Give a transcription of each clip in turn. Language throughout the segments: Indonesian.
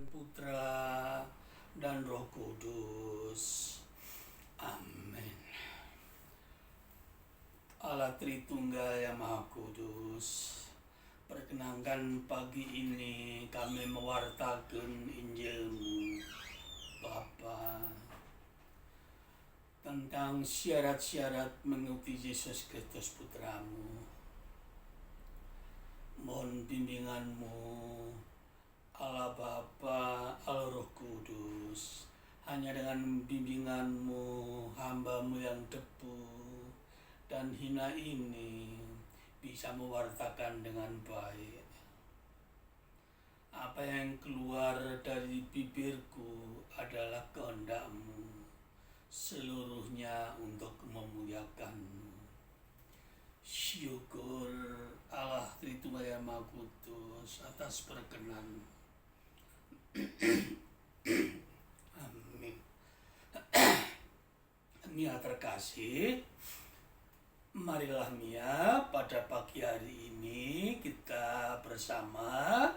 Putra dan Roh Kudus. Amin. Allah Tritunggal yang Maha Kudus, perkenankan pagi ini kami mewartakan Injil-Mu, Bapa, tentang syarat-syarat mengikuti Yesus Kristus Putra-Mu. Mohon bimbingan-Mu, Allah Bapa, Allah Roh Kudus. Hanya dengan bimbingan-Mu, hamba-Mu yang debu dan hina ini bisa mewartakan dengan baik. Apa yang keluar dari bibirku adalah kehendak-Mu, seluruhnya untuk memuliakan-Mu. Syukur Allah Tritunggal yang Maha Kudus atas perkenan. Amin. Mia terkasih, marilah Mia pada pagi hari ini kita bersama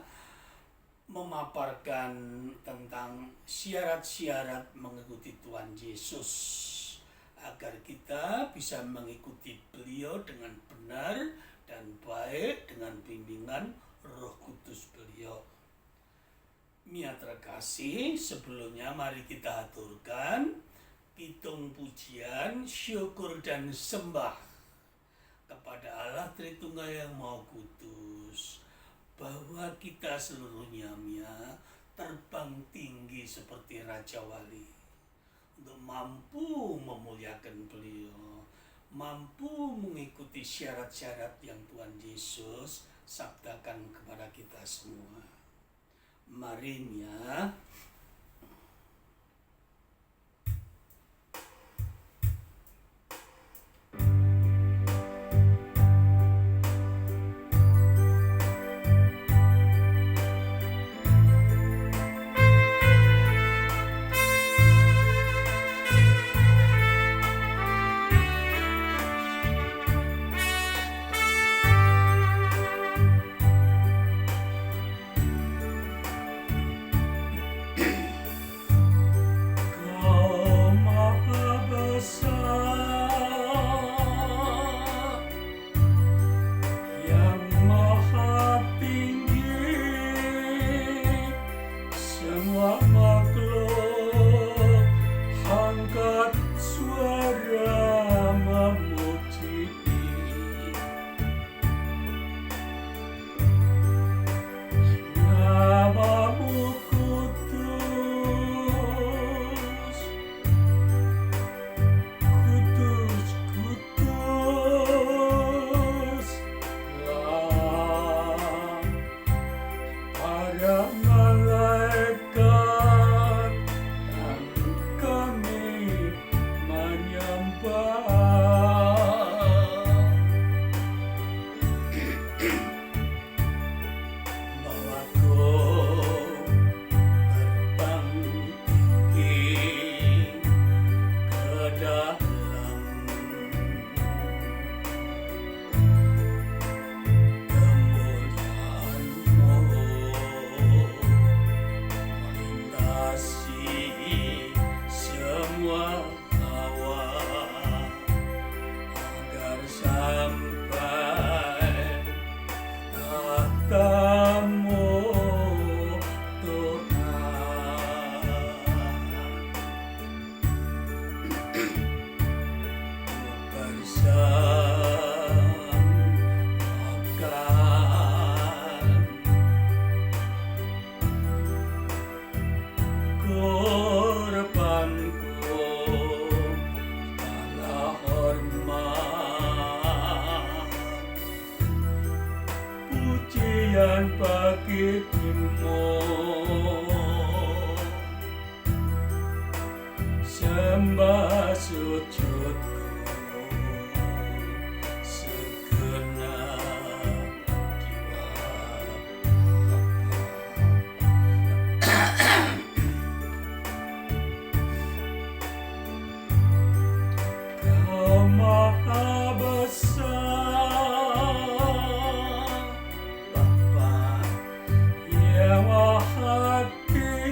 memaparkan tentang syarat-syarat mengikuti Tuhan Yesus, agar kita bisa mengikuti Beliau dengan benar dan baik dengan bimbingan Roh Kudus Beliau. Mia terkasih, sebelumnya mari kita aturkan pitung pujian, syukur dan sembah kepada Allah Tritunggal yang Maha Kudus, bahwa kita seluruhnya Mia terbang tinggi seperti Raja Wali untuk mampu memuliakan Beliau, mampu mengikuti syarat-syarat yang Tuhan Yesus sabdakan kepada kita semua. Mari Mia. Sembah sujudku segenap jiwa. Kau Maha Besar, Bapa yang Maha Tinggi.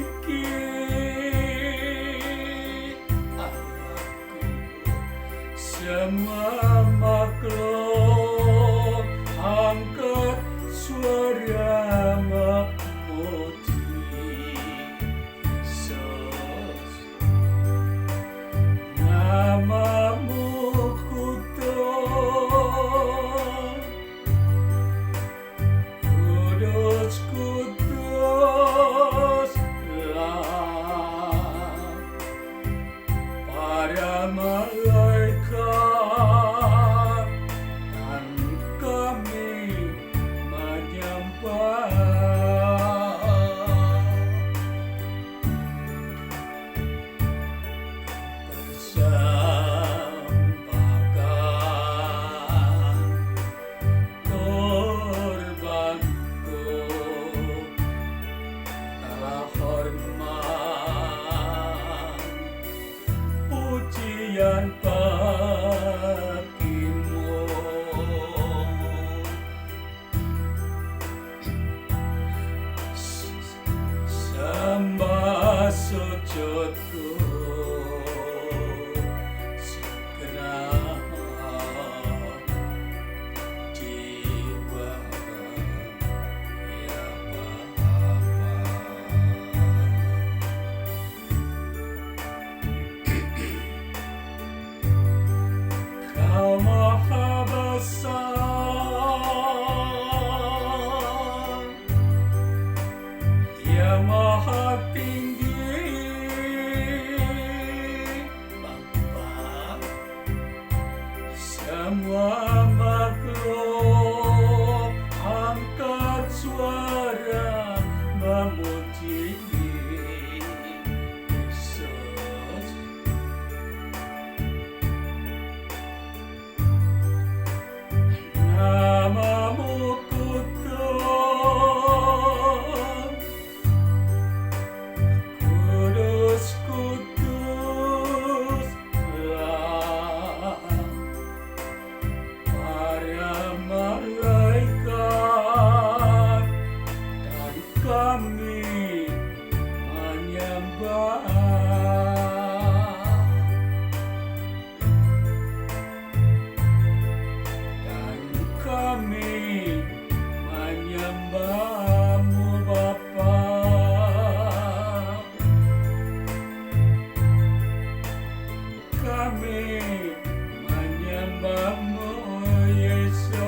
hamba sujudku segera jiwa ya Bapa. Kau maha besar, ya maha tinggi, Bapa, semua makhluk angkat suara memuji Yesus. Namamu kudus, kudus, kuduslah. Para malaikat dan kami menyembah, dan kami menyembahmu Bapa. Kami menyembahmu Yesus.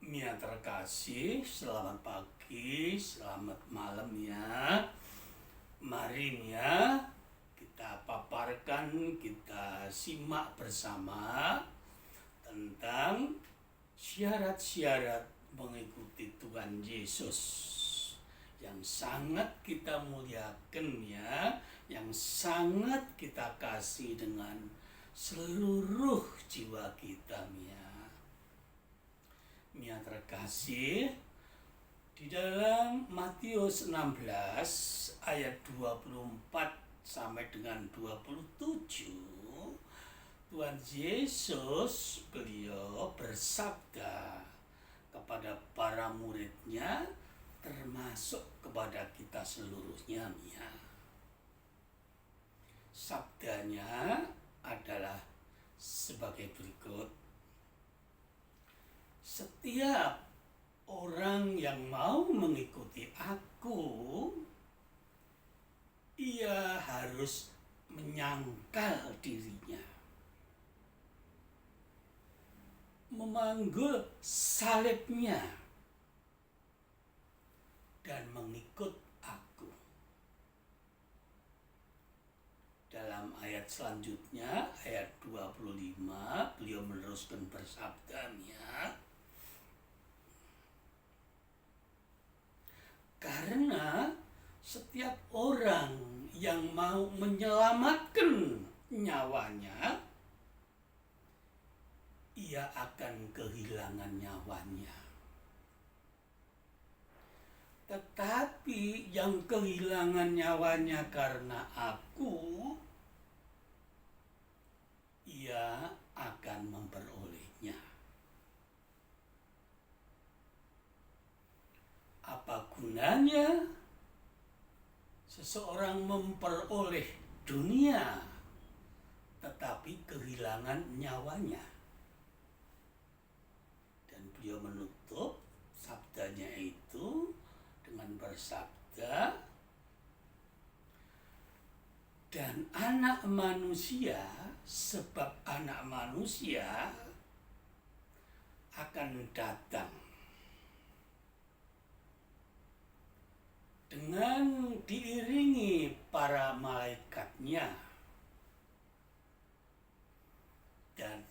Mia terkasih, selamat pagi, selamat malam ya. Mari Mia, kita paparkan, kita simak bersama tentang syarat-syarat mengikuti Tuhan Yesus yang sangat kita muliakan ya, yang sangat kita kasih dengan seluruh jiwa kita Mia. Mia terkasih, di dalam Matius 16 ayat 24 sampai dengan 27, Tuhan Yesus beliau bersabda kepada para muridnya, termasuk kepada kita seluruhnya Mia. Sabdanya adalah sebagai berikut. Setiap orang yang mau mengikuti aku, ia harus menyangkal dirinya, memanggul salibnya, dan mengikut aku. Dalam ayat selanjutnya, ayat 25, beliau meneruskan bersabdanya, karena setiap orang yang mau menyelamatkan nyawanya, ia akan kehilangan nyawanya. Tetapi yang kehilangan nyawanya karena aku, ia akan memperolehnya. keyakinannya seseorang memperoleh dunia tetapi kehilangan nyawanya. Dan beliau menutup sabdanya itu dengan bersabda, dan anak manusia, sebab anak manusia akan datang dengan diiringi para malaikatnya, dan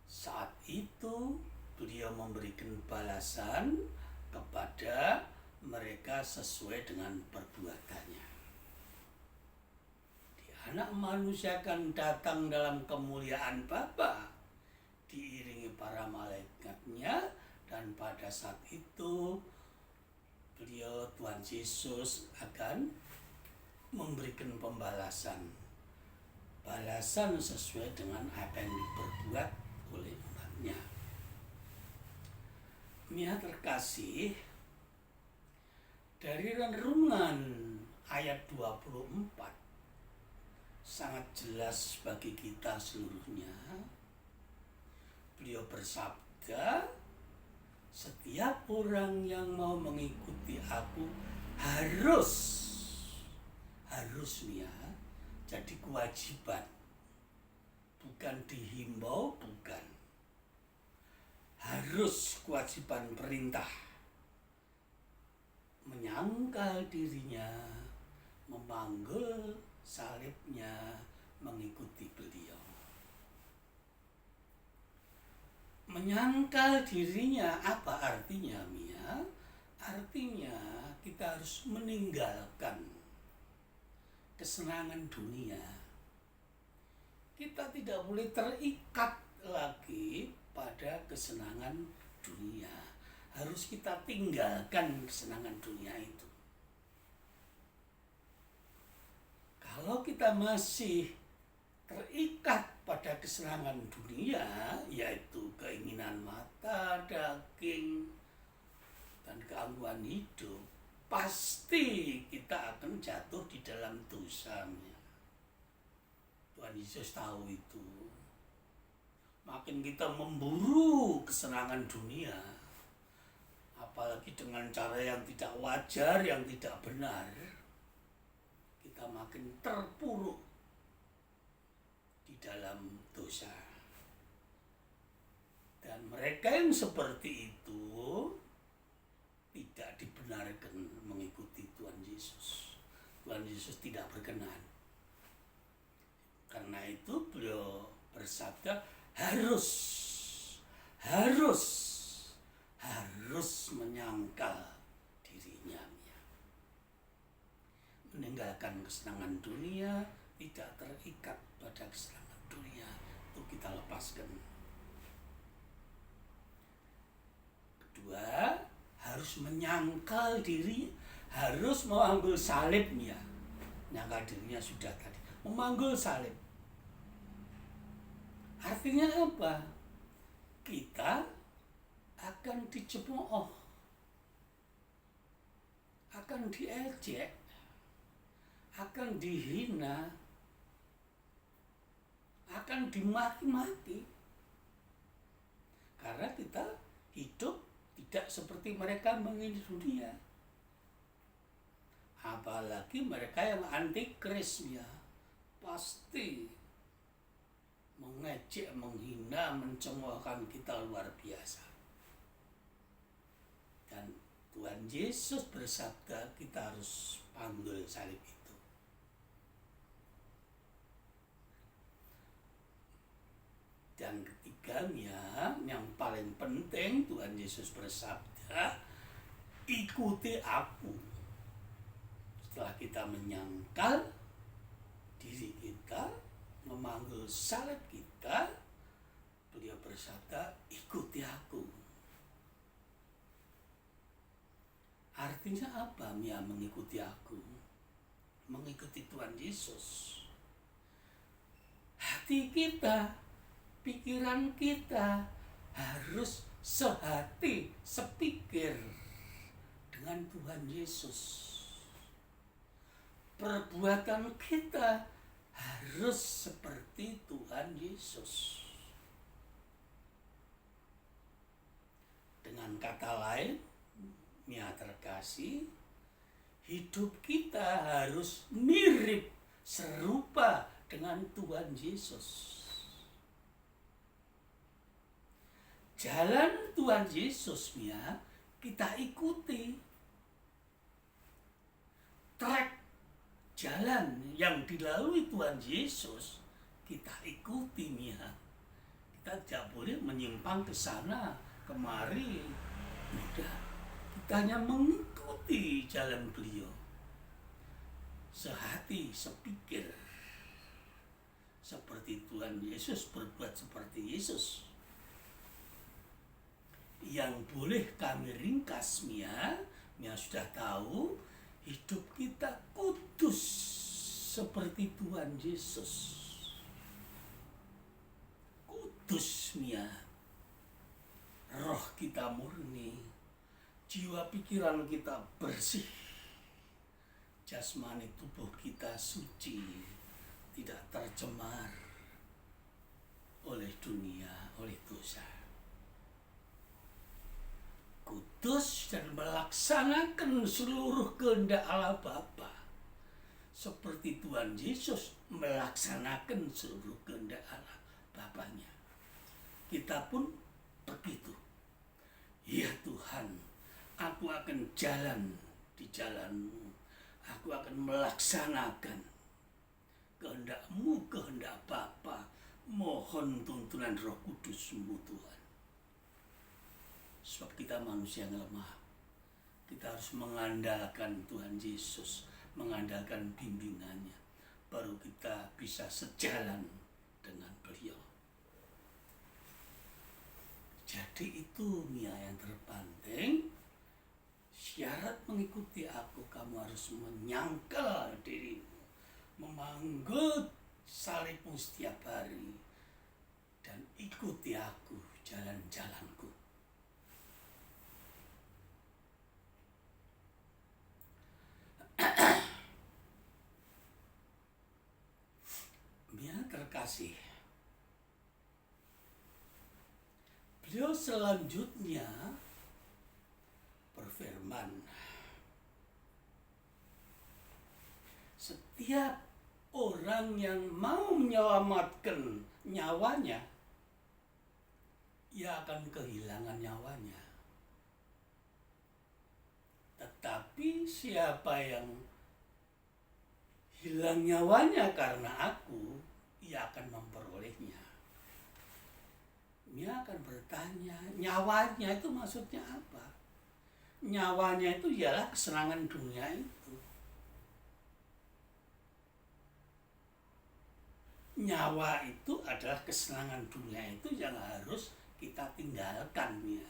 saat itu beliau memberikan balasan kepada mereka sesuai dengan perbuatannya. Anak manusia akan datang dalam kemuliaan Bapa, diiringi para malaikatnya, dan pada saat itu beliau, Tuhan Yesus, akan memberikan pembalasan. Balasan sesuai dengan apa yang diperbuat oleh umatnya. Mia terkasih, dari renungan ayat 24 sangat jelas bagi kita seluruhnya. Beliau bersabda, setiap orang yang mau mengikuti aku harus ya, jadi kewajiban, bukan dihimbau, bukan. Harus, kewajiban, perintah. Menyangkal dirinya, memanggul salibnya, mengikuti beliau. Menyangkal dirinya apa artinya, Mia? Artinya kita harus meninggalkan kesenangan dunia. Kita tidak boleh terikat lagi pada kesenangan dunia. Harus kita tinggalkan kesenangan dunia itu. Kalau kita masih terikat pada kesenangan dunia, yaitu keinginan mata, daging, dan keangguhan hidup, pasti kita akan jatuh di dalam dosanya. Tuhan Yesus tahu itu. Makin kita memburu kesenangan dunia, apalagi dengan cara yang tidak wajar, yang tidak benar, kita makin terpuruk di dalam dosa. Dan mereka yang seperti itu tidak dibenarkan mengikuti Tuhan Yesus. Tuhan Yesus tidak berkenan. Karena itu beliau bersabda harus menyangkal dirinya. Meninggalkan kesenangan dunia, tidak terikat pada kesenangan dunia, itu kita lepaskan. Kedua, harus menyangkal diri, harus memanggul salibnya. Menyangkal dirinya sudah tadi, memanggul salib. Artinya apa? Kita akan dicemooh, akan diejek, akan dihina, akan dimaki-maki. Karena kita hidup tidak seperti mereka mengini dunia. Apalagi mereka yang antikris, ya, pasti mengejek, menghina, mencemoohkan kita luar biasa. Dan Tuhan Yesus bersabda kita harus panggil salib itu. Dan ketiganya, yang paling penting, Tuhan Yesus bersabda, ikuti aku. Setelah kita menyangkal diri kita, memanggil salib kita, beliau bersabda, ikuti aku. Artinya apa, Mia, mengikuti aku? Mengikuti Tuhan Yesus. Hati kita, pikiran kita harus sehati, sepikir dengan dengan Tuhan Yesus. Perbuatan kita harus seperti Tuhan Yesus. Dengan kata lain, Mia terkasih, hidup kita harus mirip, serupa dengan Tuhan Yesus. Jalan Tuhan Yesus, Mia, kita ikuti. Trek jalan yang dilalui Tuhan Yesus, kita ikuti, Mia. Kita tidak boleh menyimpang ke sana, kemari. Tidak. Kita hanya mengikuti jalan beliau. Sehati, sepikir. Seperti Tuhan Yesus, berbuat seperti Yesus. Yang boleh kami ringkas, Mia sudah tahu, hidup kita kudus seperti Tuhan Yesus. Kudus, Mia. Roh kita murni, jiwa pikiran kita bersih, jasmani tubuh kita suci, tidak tercemar oleh dunia, oleh dosa. Kudus dan melaksanakan seluruh kehendak Allah Bapa, seperti Tuhan Yesus melaksanakan seluruh kehendak Allah Bapanya. Kita pun begitu. Ya Tuhan, aku akan jalan di jalan-Mu. Aku akan melaksanakan kehendak-Mu, kehendak Bapa. Mohon tuntunan Roh Kudus-Mu, Tuhan. Sebab kita manusia yang lemah. Kita harus mengandalkan Tuhan Yesus, mengandalkan bimbingannya. Baru kita bisa sejalan dengan beliau. Jadi itu, Mia, yang terpenting. Syarat mengikuti aku, kamu harus menyangkal dirimu, memanggut salibmu setiap hari, dan ikuti aku, jalan-jalanku. Mia terkasih, beliau selanjutnya berfirman, setiap orang yang mau menyelamatkan nyawanya, ia akan kehilangan nyawanya. Tetapi siapa yang hilang nyawanya karena aku, ia akan memperolehnya. Dia akan bertanya, nyawanya itu maksudnya apa? Nyawanya itu ialah kesenangan dunia itu. Nyawa itu adalah kesenangan dunia itu yang harus kita tinggalkan, ya.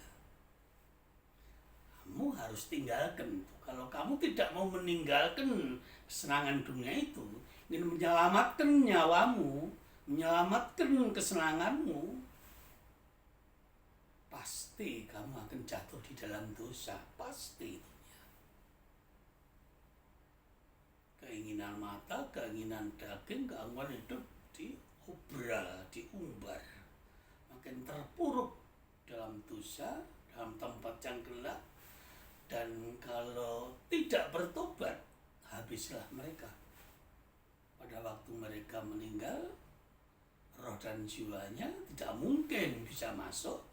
Kamu harus tinggalkan. Kalau kamu tidak mau meninggalkan kesenangan dunia itu, ingin menyelamatkan nyawamu, menyelamatkan kesenanganmu, pasti kamu akan jatuh di dalam dosa. Pasti. Keinginan mata, keinginan daging, keangguan hidup diobral, diumbar. Makin terpuruk dalam dosa, dalam tempat yang gelap. Dan kalau tidak bertobat, habislah mereka. Pada waktu mereka meninggal, roh dan jiwanya tidak mungkin bisa masuk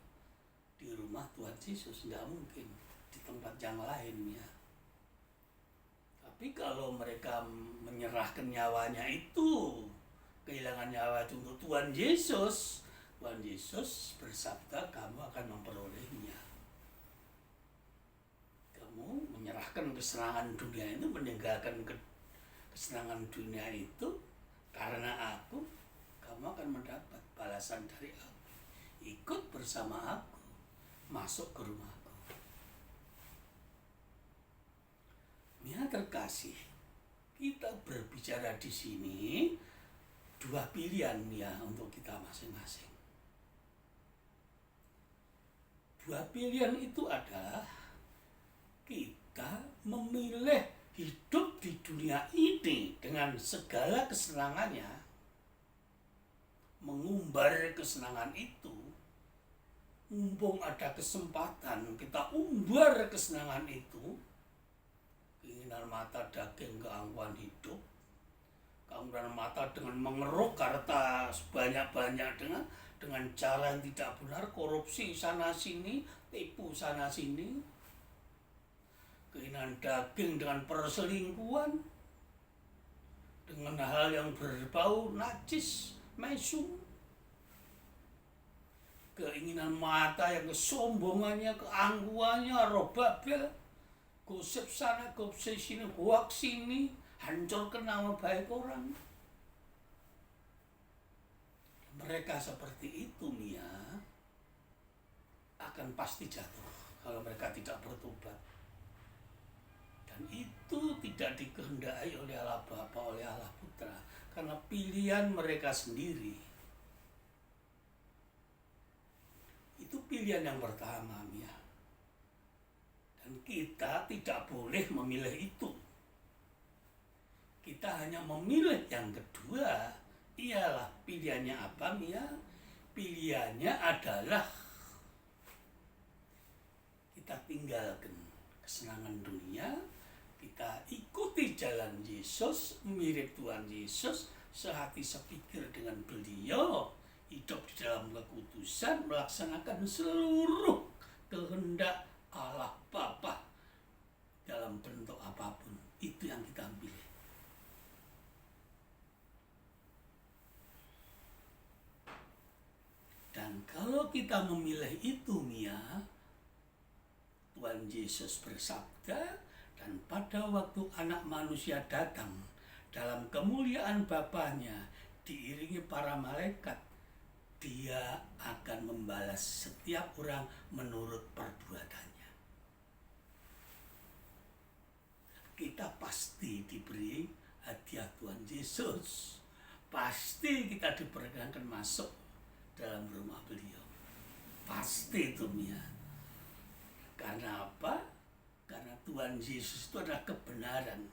di rumah Tuhan Yesus, tidak mungkin, di tempat yang lain, ya. Tapi kalau mereka menyerahkan nyawanya itu, kehilangan nyawa itu untuk Tuhan Yesus bersabda, kamu akan memperolehnya. Kamu menyerahkan kesenangan dunia itu, meninggalkan kesenangan dunia itu karena aku, kamu akan mendapat balasan dari aku. Ikut bersama aku masuk ke rumahku. Ya terkasih, kita berbicara di sini dua pilihan, ya, untuk kita masing-masing. Dua pilihan itu adalah kita kita memilih hidup di dunia ini dengan segala kesenangannya, mengumbar kesenangan itu, mumpung ada kesempatan kita umbar kesenangan itu, keinginan mata daging, keangkuhan hidup, keangkuhan mata dengan mengeruk harta sebanyak-banyak dengan cara yang tidak benar, korupsi sana sini, tipu sana sini, keinginan daging dengan perselingkuhan, dengan hal yang berbau najis, mesum, keinginan mata yang kesombongannya, keangkuhannya, roh babel, gosip sana, gosip sini, hoax sini, hancurkan nama baik orang. Mereka seperti itu, Mia, akan pasti jatuh kalau mereka tidak bertobat. Dan itu tidak dikehendaki oleh Allah Bapa, oleh Allah Putra, karena pilihan mereka sendiri. Itu pilihan yang pertama, Mia. Dan kita tidak boleh memilih itu. Kita hanya memilih yang kedua. Ialah pilihannya apa, Mia? Pilihannya adalah kita tinggalkan kesenangan dunia, kita ikuti jalan Yesus, mirip Tuhan Yesus, sehati sepikir dengan Beliau, hidup di dalam kekudusan, melaksanakan seluruh kehendak Allah Bapa dalam bentuk apapun. Itu yang kita pilih. Dan kalau kita memilih itu, Mia, Tuhan Yesus bersabda, dan pada waktu Anak Manusia datang dalam kemuliaan Bapanya diiringi para malaikat, Dia akan membalas setiap orang menurut perbuatannya. Kita pasti diberi hadiah Tuhan Yesus. Pasti kita diperkenankan masuk dalam rumah Beliau. Pasti itu, Mia. Karena apa? Karena Tuhan Yesus itu adalah kebenaran.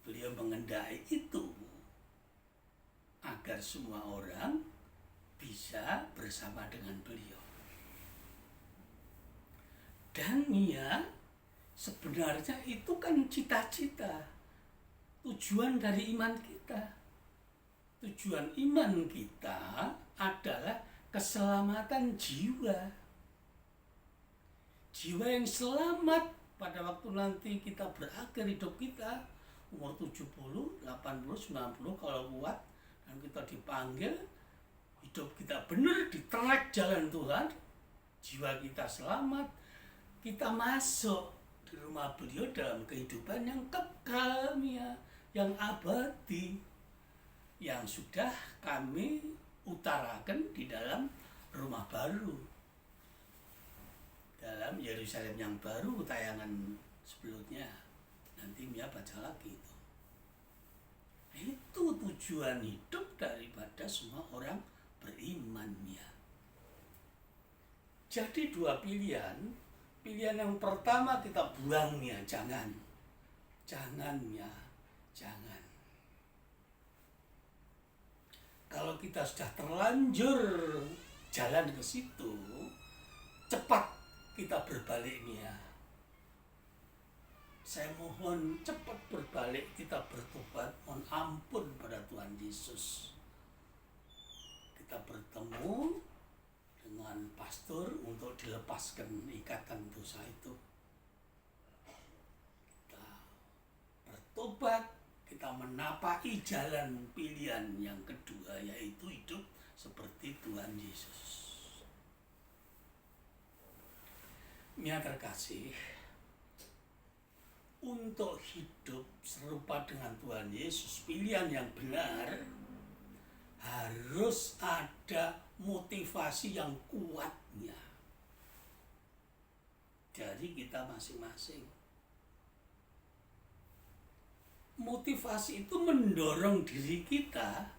Beliau mengendaki itu agar semua orang bisa bersama dengan Beliau. Dan Mia, sebenarnya itu kan cita-cita, tujuan dari iman kita. Tujuan iman kita adalah keselamatan jiwa. Jiwa yang selamat pada waktu nanti kita berakhir hidup kita, umur 70, 80, 90 kalau kuat, dan kita dipanggil, hidup kita benar di track jalan Tuhan, jiwa kita selamat, kita masuk di rumah Beliau dalam kehidupan yang kekal, yang abadi, yang sudah kami utarakan di dalam rumah baru, dalam Yerusalem yang baru, tayangan sebelumnya. Nanti Mia baca lagi itu. Itu tujuan hidup daripada semua orang beriman, Mia. Jadi dua pilihan. Pilihan yang pertama kita buang, Mia, jangan, Mia, jangan. Kalau kita sudah terlanjur jalan ke situ, cepat kita berbalik, Mia. Saya mohon cepat berbalik, kita bertobat, mohon ampun pada Tuhan Yesus. Kita bertemu dengan pastor untuk dilepaskan ikatan dosa itu. Kita bertobat, kita menapaki jalan pilihan yang kedua, yaitu hidup seperti Tuhan Yesus. Mia terkasih, untuk hidup serupa dengan Tuhan Yesus, pilihan yang benar, harus ada motivasi yang kuatnya dari kita masing-masing. Motivasi itu mendorong diri kita,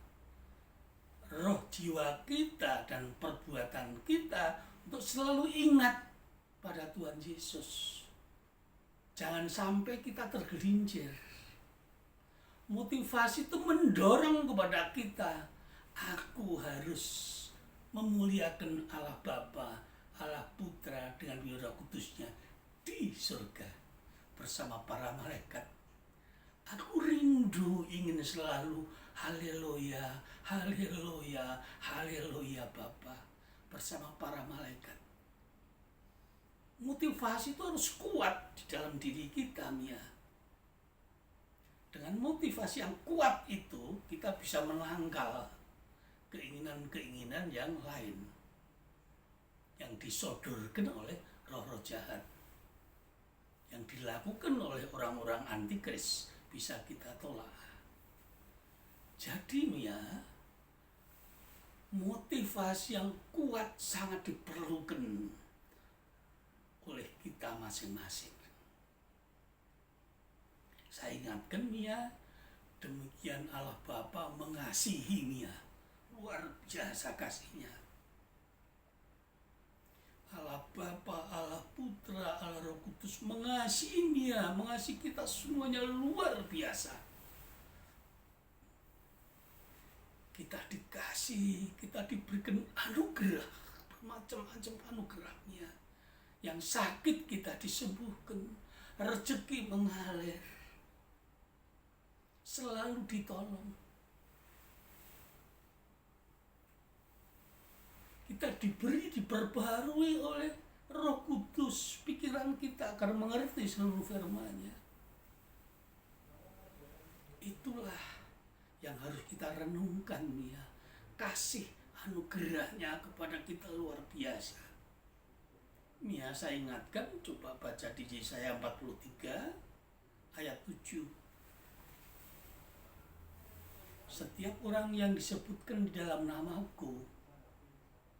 roh jiwa kita, dan perbuatan kita untuk untuk selalu ingat pada Tuhan Yesus. Jangan sampai kita tergelincir. Motivasi itu mendorong kepada kita, aku harus memuliakan Allah Bapa, Allah Putra dengan Roh Kudusnya di surga bersama para malaikat. Aku rindu ingin selalu haleluya, haleluya, haleluya Bapa bersama para malaikat. Motivasi itu harus kuat di dalam diri kita, Mia. Dengan motivasi yang kuat itu, kita bisa menangkal keinginan-keinginan yang lain yang disodorkan oleh roh-roh jahat, yang dilakukan oleh orang-orang antikris, bisa kita tolak. Jadi, Mia, motivasi yang kuat sangat diperlukan oleh kita masing-masing. Saya ingatkan, Mia, demikian Allah Bapa mengasihi Mia, luar biasa kasihnya. Allah Bapa, Allah Putra, Allah Roh Kudus mengasihi Mia, mengasihi kita semuanya luar biasa. Kita dikasih, kita diberikan anugerah, bermacam-macam anugerahnya. Yang sakit kita disembuhkan, rezeki mengalir, selalu ditolong. Kita diperbaharui oleh Roh Kudus pikiran kita akan mengerti seluruh firman-Nya. Itulah yang harus kita renungkan, Mia. Kasih anugerahnya kepada kita luar biasa. Mia, saya ingatkan, coba baca di Yesaya 43 ayat 7. Setiap orang yang disebutkan di dalam namaku,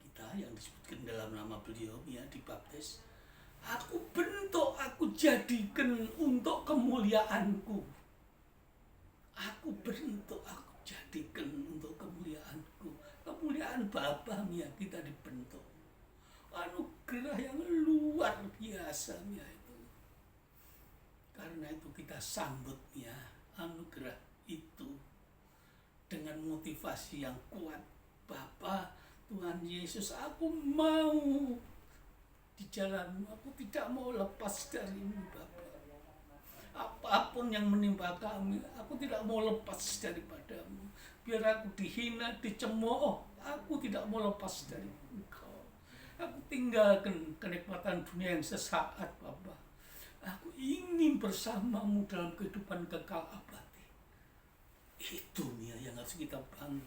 kita yang disebutkan dalam nama beliau, Mia, dibaptis, aku bentuk, aku jadikan untuk kemuliaanku. Aku bentuk, aku jadikan untuk kemuliaanku. Kemuliaan Bapa, Mia, kita dibentuk. Anugerah yang luar biasa, Mia, itu. Karena itu kita sambut, Mia, anugerah itu dengan motivasi yang kuat. Bapa, Tuhan Yesus, aku mau di jalan-Mu, aku tidak mau lepas dari-Mu, Bapa. Apapun yang menimpa kami, aku tidak mau lepas daripada-Mu. Biar aku dihina, dicemooh, aku tidak mau lepas dari Engkau. Aku tinggalkan kenikmatan dunia yang sesaat, Bapa. Aku ingin bersama-Mu dalam kehidupan kekal abadi. Itu, Mia, yang harus kita bangun.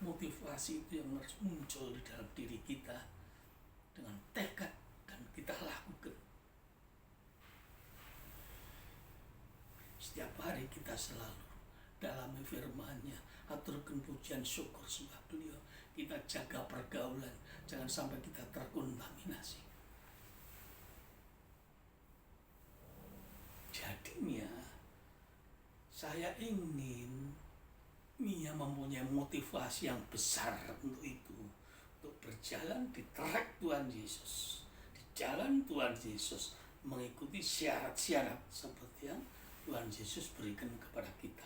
Motivasi itu yang harus muncul di dalam diri kita dengan tekad dan kita lakukan. Setiap hari kita selalu dalam firman-Nya, aturkan pujian syukur sembah beliau. Kita jaga pergaulan, jangan sampai kita terkontaminasi. Jadi, Mia, saya ingin Mia mempunyai motivasi yang besar untuk itu, untuk berjalan di trek Tuhan Yesus, di jalan Tuhan Yesus, mengikuti syarat-syarat seperti yang Tuhan Yesus berikan kepada kita.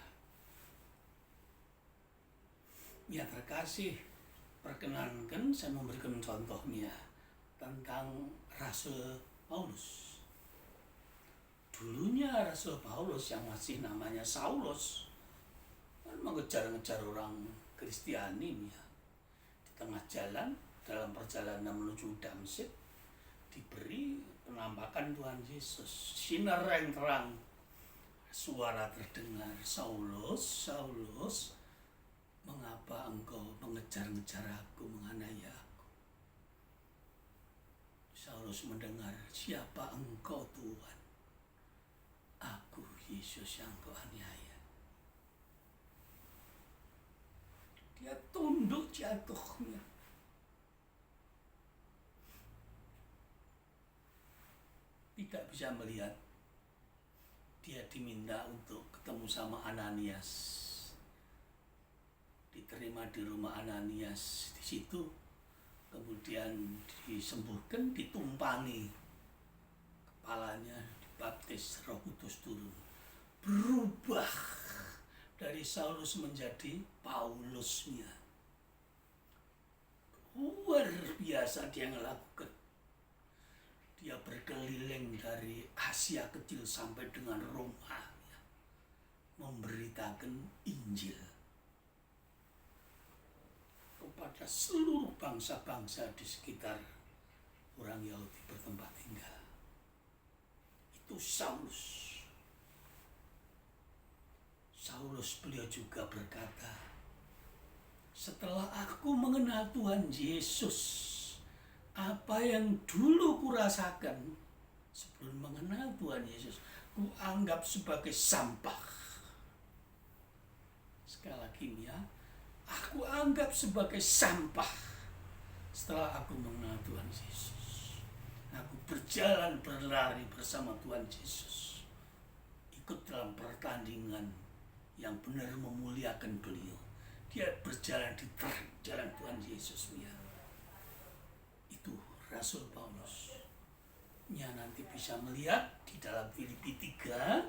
Mia terkasih, perkenankan saya memberikan contoh, Mia, tentang Rasul Paulus. Dulunya Rasul Paulus yang masih namanya Saulus kan mengejar-ngejar orang Kristiani, Mia. Di tengah jalan, dalam perjalanan menuju Damsyik, diberi penampakan Tuhan Yesus. Sinar yang terang, suara terdengar, Saulus, Saulus, mengapa engkau mengejar-ngejar aku, menganiaya aku? Saulus mendengar, siapa engkau Tuhan? Aku Yesus yang kau aniaya. Dia tunduk jatuhnya. Tidak bisa melihat. Dia diminta untuk ketemu sama Ananias. Diterima di rumah Ananias. Di situ kemudian disembuhkan, ditumpangi kepalanya, dibaptis, Roh Kudus turun, berubah dari Saulus menjadi Paulusnya. Luar biasa dia melakukan. Dia berkeliling dari Asia kecil sampai dengan Roma, memberitakan Injil kepada seluruh bangsa-bangsa di sekitar orang Yahudi bertempat tinggal. Itu Saulus. Saulus beliau juga berkata, setelah aku mengenal Tuhan Yesus, apa yang dulu kurasakan sebelum mengenal Tuhan Yesus, ku anggap sebagai sampah. Sekali lagi ya, aku anggap sebagai sampah setelah aku mengenal Tuhan Yesus. Aku berjalan berlari bersama Tuhan Yesus, ikut dalam pertandingan yang benar memuliakan beliau. Dia berjalan di jalan Tuhan Yesus. Itu Rasul Paulus. Nanti bisa melihat di dalam Filipi 3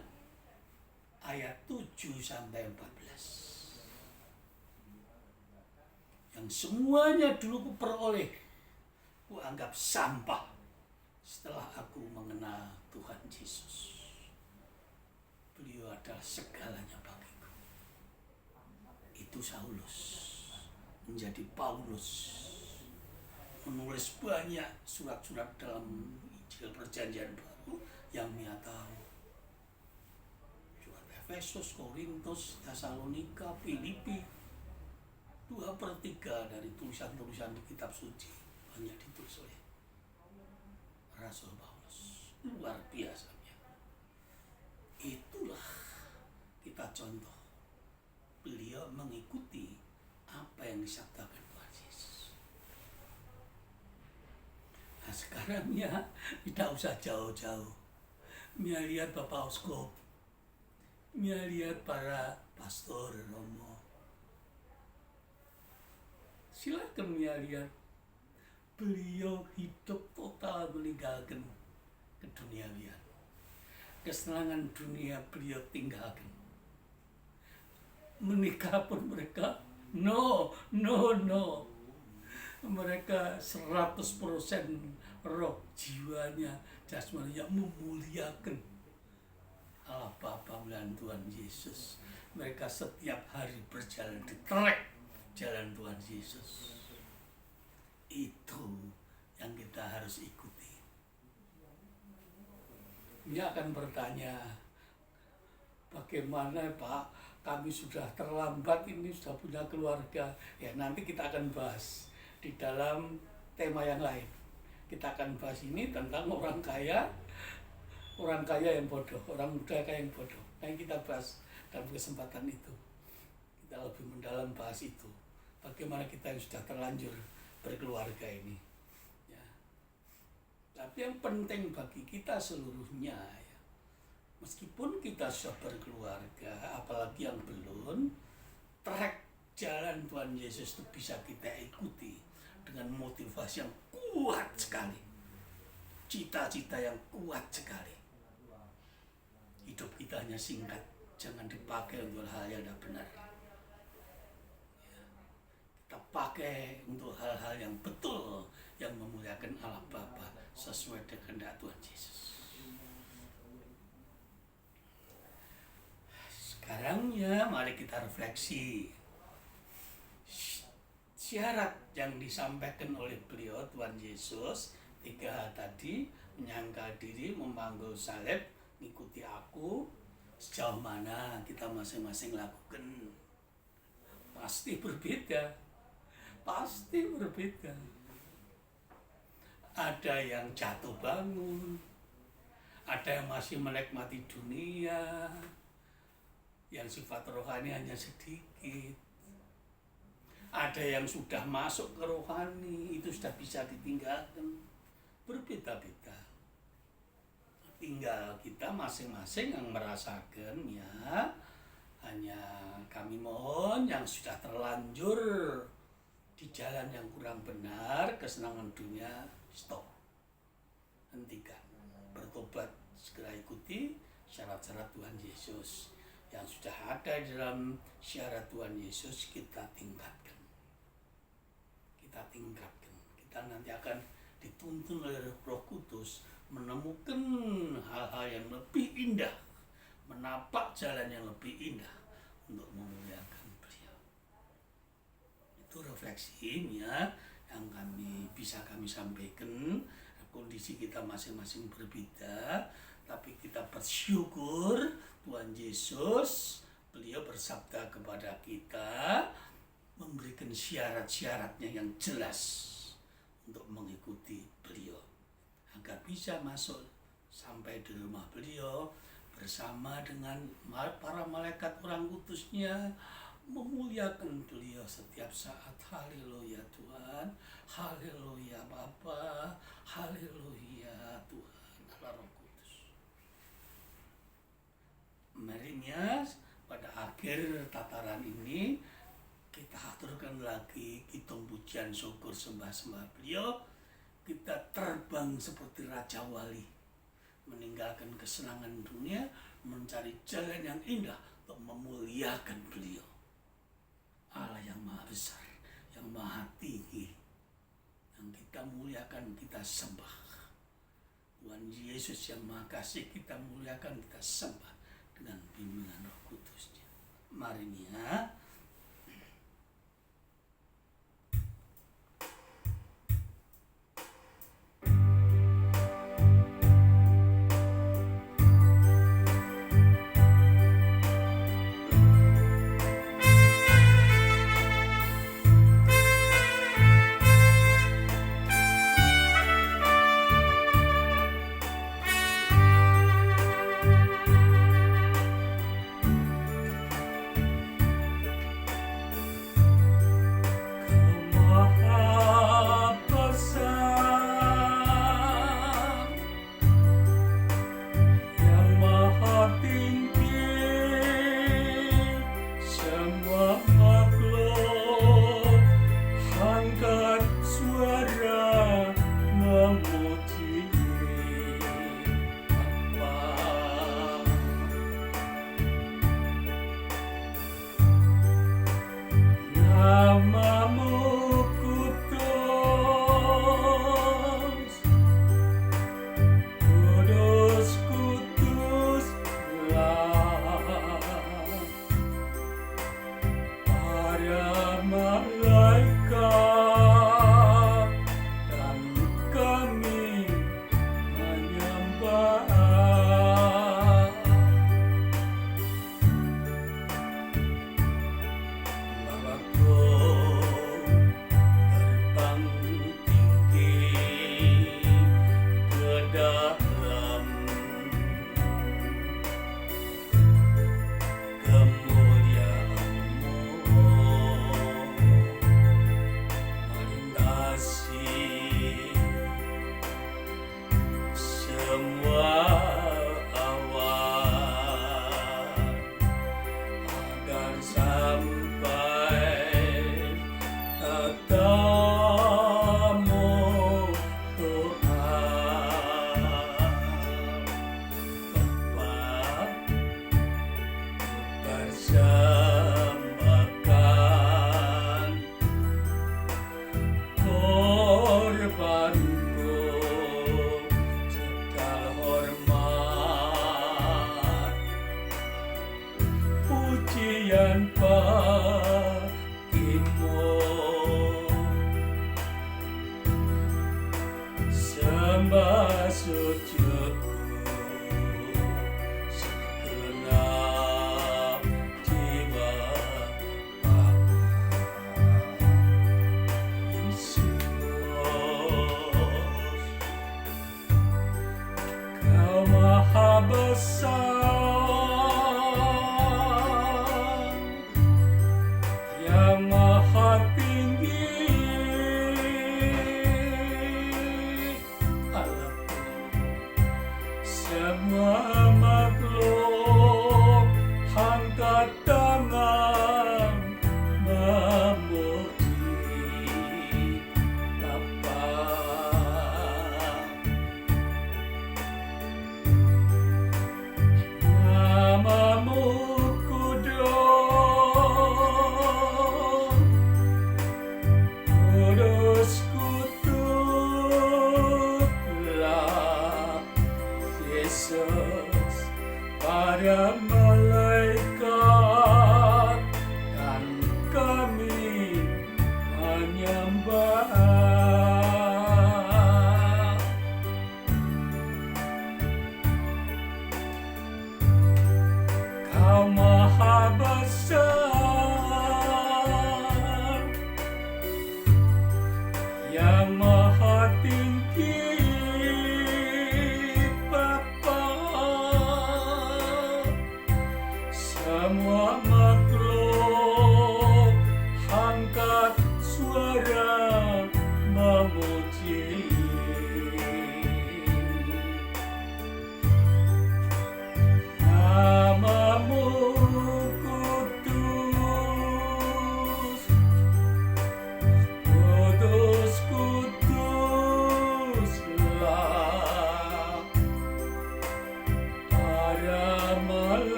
ayat 7 sampai 14. Yang semuanya dulu kuperoleh, kuanggap sampah setelah aku mengenal Tuhan Yesus. Beliau adalah segalanya bagiku. Itu Saulus menjadi Paulus, menulis banyak surat-surat dalam Injil Perjanjian Baru yang Mia tahu. Surat Efesus, Korintus, Tesalonika, Filipi, 2/3 dari tulisan-tulisan di kitab suci banyak ditulis oleh Rasul Paulus. Luar biasanya. Itulah kita contoh. Beliau mengikuti apa yang disabdakan Tuhan Yesus. Nah sekarang ya tidak usah jauh-jauh. Mia lihat Bapak Oskop, Mia lihat para pastor Romo. Silakan Mia lihat. Beliau hidup total meninggalkan keduniawian. Kesenangan dunia beliau tinggalkan. Menikah pun mereka no. Mereka 100% roh jiwanya, jasmaninya memuliakan Allah Bapa dan Tuhan Yesus. Mereka setiap hari berjalan di trek jalan Tuhan Yesus. Itu yang kita harus ikuti. Dia akan bertanya, bagaimana Pak? Kami sudah terlambat, ini sudah punya keluarga. Ya nanti kita akan bahas di dalam tema yang lain. Kita akan bahas ini tentang orang kaya yang bodoh, orang muda kaya yang bodoh. Yang kita bahas dalam kesempatan itu. Kita lebih mendalam bahas itu. Bagaimana kita yang sudah terlanjur berkeluarga ini. Ya. Tapi yang penting bagi kita seluruhnya, meskipun kita sudah berkeluarga, apalagi yang belum, trek jalan Tuhan Yesus itu bisa kita ikuti dengan motivasi yang kuat sekali, cita-cita yang kuat sekali. Hidup kita hanya singkat, jangan dipakai untuk hal yang tidak benar. Kita pakai untuk hal-hal yang betul, yang memuliakan Allah Bapa sesuai dengan kehendak Tuhan Yesus. Sekarang ya mari kita refleksi syarat yang disampaikan oleh beliau Tuhan Yesus 3 hal tadi, menyangkal diri, memanggul salib, mengikuti aku. Sejauh mana kita masing-masing lakukan? Pasti berbeda. Ada yang jatuh bangun, ada yang masih menikmati dunia, yang sifat rohani hanya sedikit. Ada yang sudah masuk ke rohani, itu sudah bisa ditinggalkan. Berbeda-beda. Tinggal kita masing-masing yang merasakan ya. Hanya kami mohon yang sudah terlanjur di jalan yang kurang benar, kesenangan dunia, stop, hentikan, bertobat, segera ikuti syarat-syarat Tuhan Yesus yang sudah ada dalam syarat Tuhan Yesus. Kita tingkatkan, kita nanti akan dituntun oleh Roh Kudus menemukan hal-hal yang lebih indah, menapak jalan yang lebih indah untuk memuliakan Beliau. Itu refleksinya yang bisa kami sampaikan. Kondisi kita masing-masing berbeda, tapi kita bersyukur Tuhan Yesus, Beliau bersabda kepada kita, memberikan syarat-syaratnya yang jelas untuk mengikuti Beliau, agar bisa masuk sampai di rumah Beliau bersama dengan para malaikat orang kudusnya, memuliakan Beliau setiap saat. Haleluya Tuhan, haleluya Bapa, haleluya Tuhan Allah Roh Kudus. Marinya pada akhir tataran ini kita aturkan lagi kitung pujian syukur sembah-sembah Beliau. Kita terbang seperti Raja Wali, meninggalkan kesenangan dunia, mencari jalan yang indah untuk memuliakan Beliau, Allah yang maha besar, yang maha tinggi, yang kita muliakan, kita sembah. Tuhan Yesus yang maha kasih, kita muliakan, kita sembah dengan bimbingan Roh Kudusnya. Mari ya.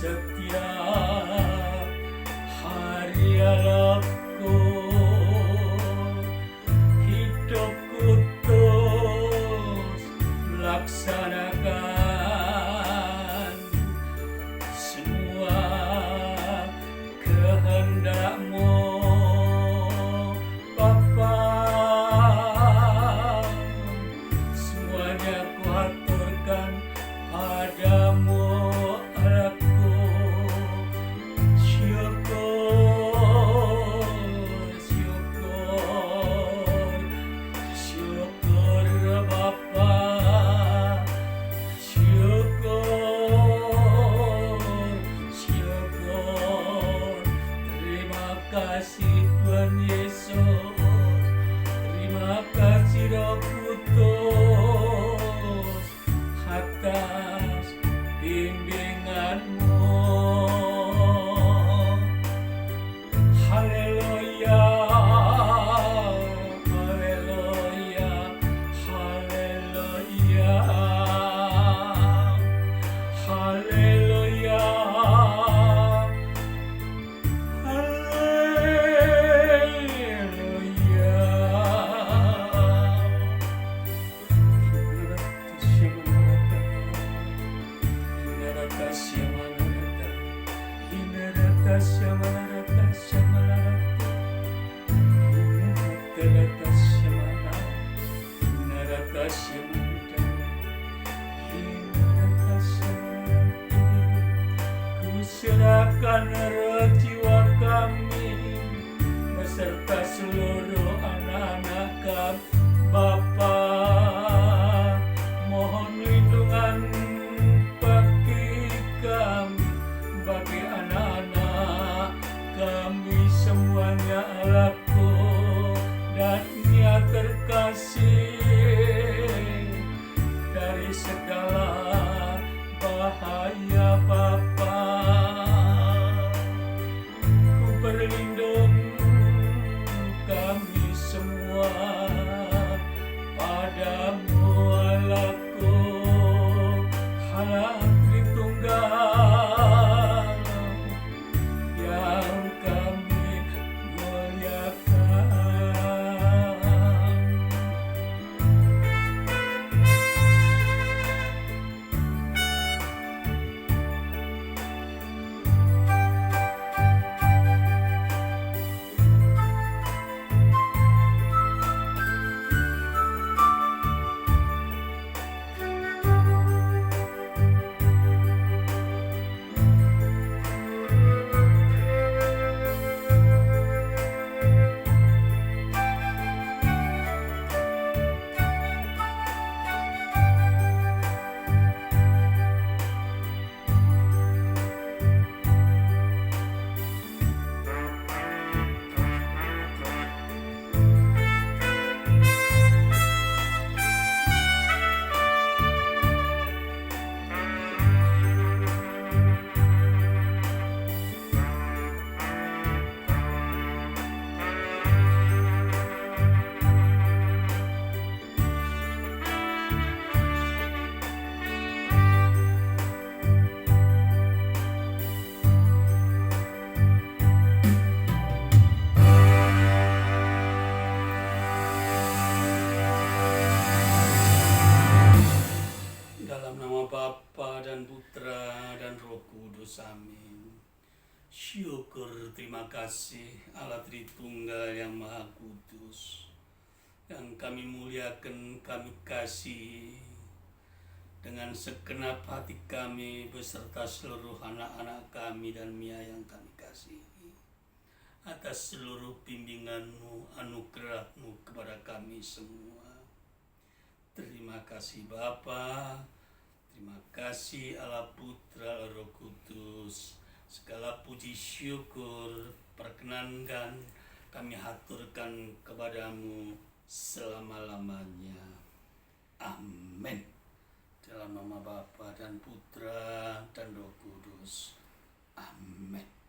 setiap hari aku hidupku terus melaksanakan semua kehendak-Mu, Bapa. Semuanya kuaturkan padamu, Allahku. Syukur, syukur, syukur Bapa. Syukur, syukur. Terima kasih Tuhan Yesus. Terima kasih Roh Kudus atas bimbingan-Mu. Haleluya, haleluya, haleluya, haleluya, Kuserahkan roh jiwa kami beserta seluruh anak-anak kami, Bapa. Mohon lindungan bagi kami, bagi anak-anak kami semuanya, Allahku. Dan Nia terkasih dari segala bahaya, Bapa. Ku berlindung kami semua padamu, Allahku. Allah Tritunggal yang kami muliakan. Dalam nama Bapa dan Putra dan Roh Kudus, amin. Syukur, terima kasih Allah Tritunggal yang Maha Kudus, yang kami muliakan, kami kasih dengan segenap hati kami beserta seluruh anak-anak kami dan Mia yang kami kasihi, atas seluruh bimbingan-Mu, anugerah-Mu kepada kami semua. Terima kasih Bapa, terima kasih Allah Putra, Roh Kudus. Segala puji syukur perkenankan kami haturkan kepadamu selama-lamanya. Amin. Dalam nama Bapa dan Putra dan Roh Kudus. Amin.